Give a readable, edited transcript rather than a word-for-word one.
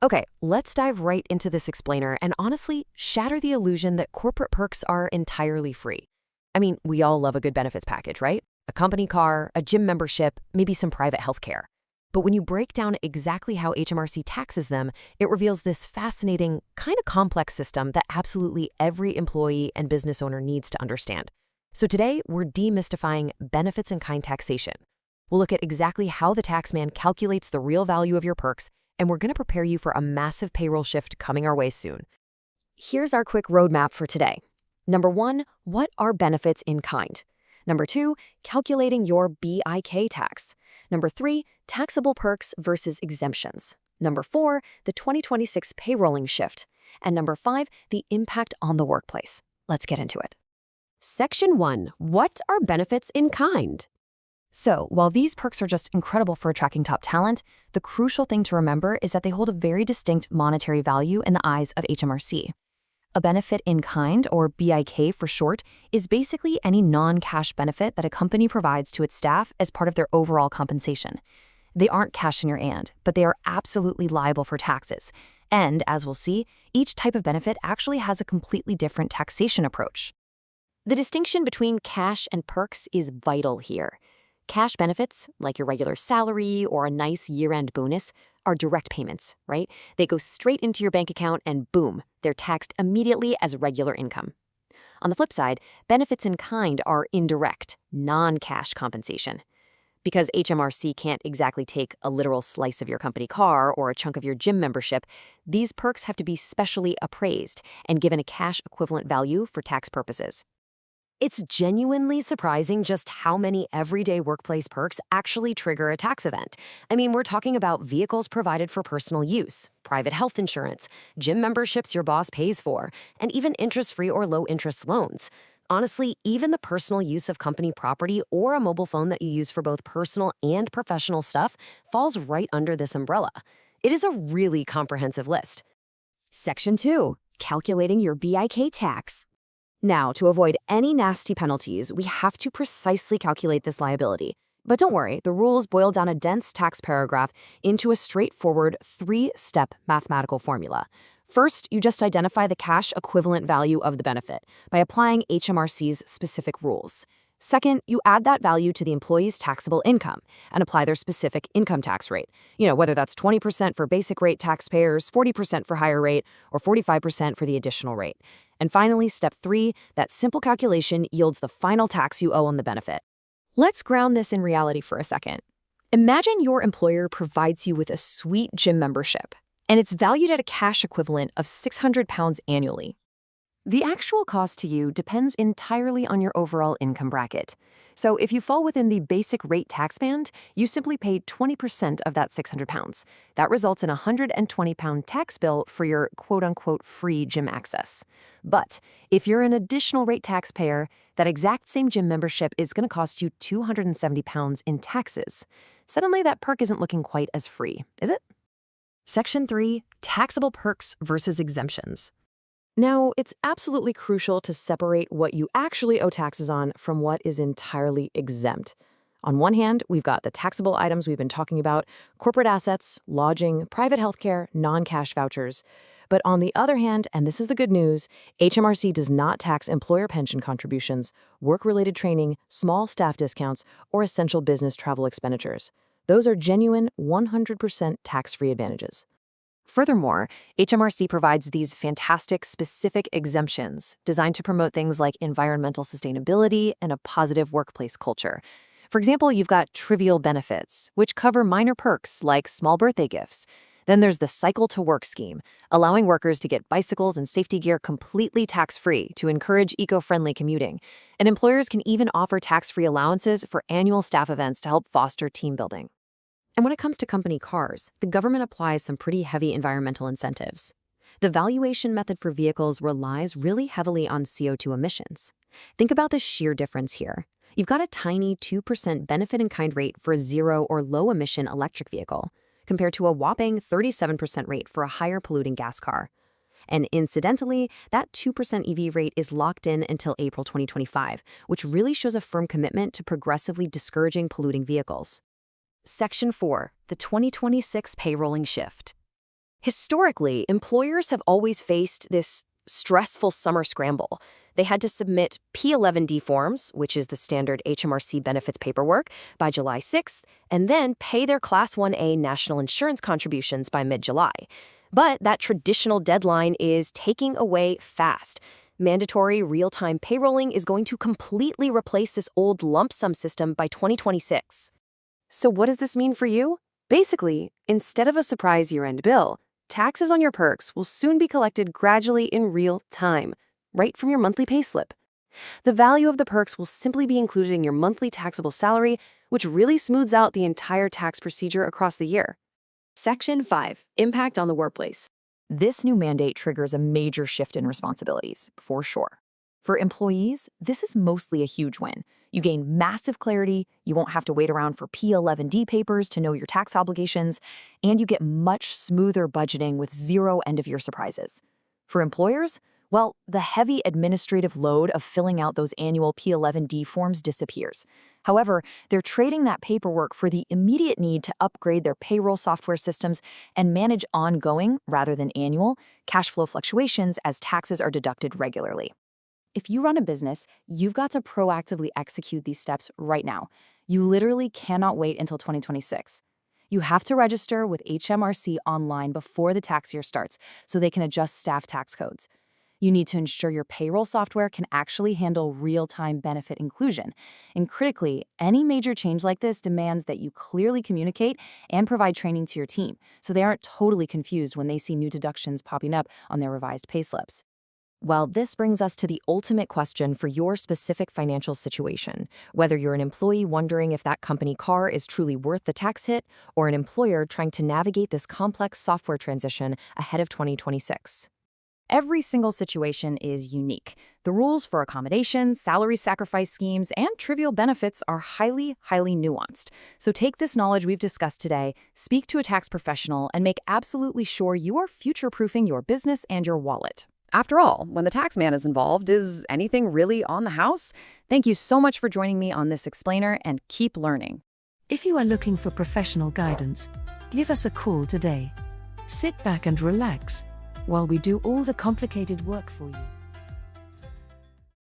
Okay, let's dive right into this explainer and honestly shatter the illusion that corporate perks are entirely free. I mean, we all love a good benefits package, right? A company car, a gym membership, maybe some private healthcare. But when you break down exactly how HMRC taxes them, it reveals this fascinating, kind of complex system that absolutely every employee and business owner needs to understand. So today, we're demystifying benefits in kind taxation. We'll look at exactly how the taxman calculates the real value of your perks, and we're going to prepare you for a massive payroll shift coming our way soon. Here's our quick roadmap for today. Number 1, what are benefits in kind? Number 2, calculating your BIK tax. Number 3, taxable perks versus exemptions. Number 4, the 2026 payrolling shift. And number 5, the impact on the workplace. Let's get into it. Section 1, what are benefits in kind? So, while these perks are just incredible for attracting top talent, the crucial thing to remember is that they hold a very distinct monetary value in the eyes of HMRC. A benefit in kind, or BIK for short, is basically any non-cash benefit that a company provides to its staff as part of their overall compensation. They aren't cash in your hand, but they are absolutely liable for taxes. And, as we'll see, each type of benefit actually has a completely different taxation approach. The distinction between cash and perks is vital here. Cash benefits, like your regular salary or a nice year-end bonus, are direct payments, right? They go straight into your bank account and boom, they're taxed immediately as regular income. On the flip side, benefits in kind are indirect, non-cash compensation. Because HMRC can't exactly take a literal slice of your company car or a chunk of your gym membership, these perks have to be specially appraised and given a cash equivalent value for tax purposes. It's genuinely surprising just how many everyday workplace perks actually trigger a tax event. I mean, we're talking about vehicles provided for personal use, private health insurance, gym memberships your boss pays for, and even interest-free or low-interest loans. Honestly, even the personal use of company property or a mobile phone that you use for both personal and professional stuff falls right under this umbrella. It is a really comprehensive list. Section 2, calculating your BIK tax. Now, to avoid any nasty penalties, we have to precisely calculate this liability. But don't worry, the rules boil down a dense tax paragraph into a straightforward 3-step mathematical formula. First, you just identify the cash equivalent value of the benefit by applying HMRC's specific rules. Second, you add that value to the employee's taxable income and apply their specific income tax rate. Whether that's 20% for basic rate taxpayers, 40% for higher rate, or 45% for the additional rate. And finally, step 3, that simple calculation yields the final tax you owe on the benefit. Let's ground this in reality for a second. Imagine your employer provides you with a sweet gym membership, and it's valued at a cash equivalent of £600 annually. The actual cost to you depends entirely on your overall income bracket. So if you fall within the basic rate tax band, you simply pay 20% of that £600. That results in a £120 tax bill for your quote-unquote free gym access. But if you're an additional rate taxpayer, that exact same gym membership is going to cost you £270 in taxes. Suddenly, that perk isn't looking quite as free, is it? Section 3, taxable perks versus exemptions. Now, it's absolutely crucial to separate what you actually owe taxes on from what is entirely exempt. On one hand, we've got the taxable items we've been talking about, corporate assets, lodging, private healthcare, non-cash vouchers. But on the other hand, and this is the good news, HMRC does not tax employer pension contributions, work-related training, small staff discounts, or essential business travel expenditures. Those are genuine 100% tax-free advantages. Furthermore, HMRC provides these fantastic specific exemptions designed to promote things like environmental sustainability and a positive workplace culture. For example, you've got trivial benefits, which cover minor perks like small birthday gifts. Then there's the Cycle to Work scheme, allowing workers to get bicycles and safety gear completely tax-free to encourage eco-friendly commuting. And employers can even offer tax-free allowances for annual staff events to help foster team building. And when it comes to company cars, the government applies some pretty heavy environmental incentives. The valuation method for vehicles relies really heavily on CO2 emissions. Think about the sheer difference here. You've got a tiny 2% benefit in kind rate for a zero or low emission electric vehicle, compared to a whopping 37% rate for a higher polluting gas car. And incidentally, that 2% EV rate is locked in until April 2025, which really shows a firm commitment to progressively discouraging polluting vehicles. Section 4, the 2026 Payrolling Shift. Historically, employers have always faced this stressful summer scramble. They had to submit P11D forms, which is the standard HMRC benefits paperwork, by July 6th, and then pay their Class 1A national insurance contributions by mid-July. But that traditional deadline is taking away fast. Mandatory real-time payrolling is going to completely replace this old lump sum system by 2026. So what does this mean for you? Basically, instead of a surprise year-end bill, taxes on your perks will soon be collected gradually in real time, right from your monthly payslip. The value of the perks will simply be included in your monthly taxable salary, which really smooths out the entire tax procedure across the year. Section 5. Impact on the workplace. This new mandate triggers a major shift in responsibilities, for sure. For employees, this is mostly a huge win. You gain massive clarity, you won't have to wait around for P11D papers to know your tax obligations, and you get much smoother budgeting with zero end-of-year surprises. For employers, well, the heavy administrative load of filling out those annual P11D forms disappears. However, they're trading that paperwork for the immediate need to upgrade their payroll software systems and manage ongoing, rather than annual, cash flow fluctuations as taxes are deducted regularly. If you run a business, you've got to proactively execute these steps right now. You literally cannot wait until 2026. You have to register with HMRC online before the tax year starts so they can adjust staff tax codes. You need to ensure your payroll software can actually handle real-time benefit inclusion. And critically, any major change like this demands that you clearly communicate and provide training to your team so they aren't totally confused when they see new deductions popping up on their revised payslips. Well, this brings us to the ultimate question for your specific financial situation, whether you're an employee wondering if that company car is truly worth the tax hit, or an employer trying to navigate this complex software transition ahead of 2026. Every single situation is unique. The rules for accommodations, salary sacrifice schemes, and trivial benefits are highly nuanced. So take this knowledge we've discussed today, speak to a tax professional, and make absolutely sure you are future-proofing your business and your wallet. After all, when the tax man is involved, is anything really on the house? Thank you so much for joining me on this explainer, and keep learning. If you are looking for professional guidance, give us a call today. Sit back and relax while we do all the complicated work for you.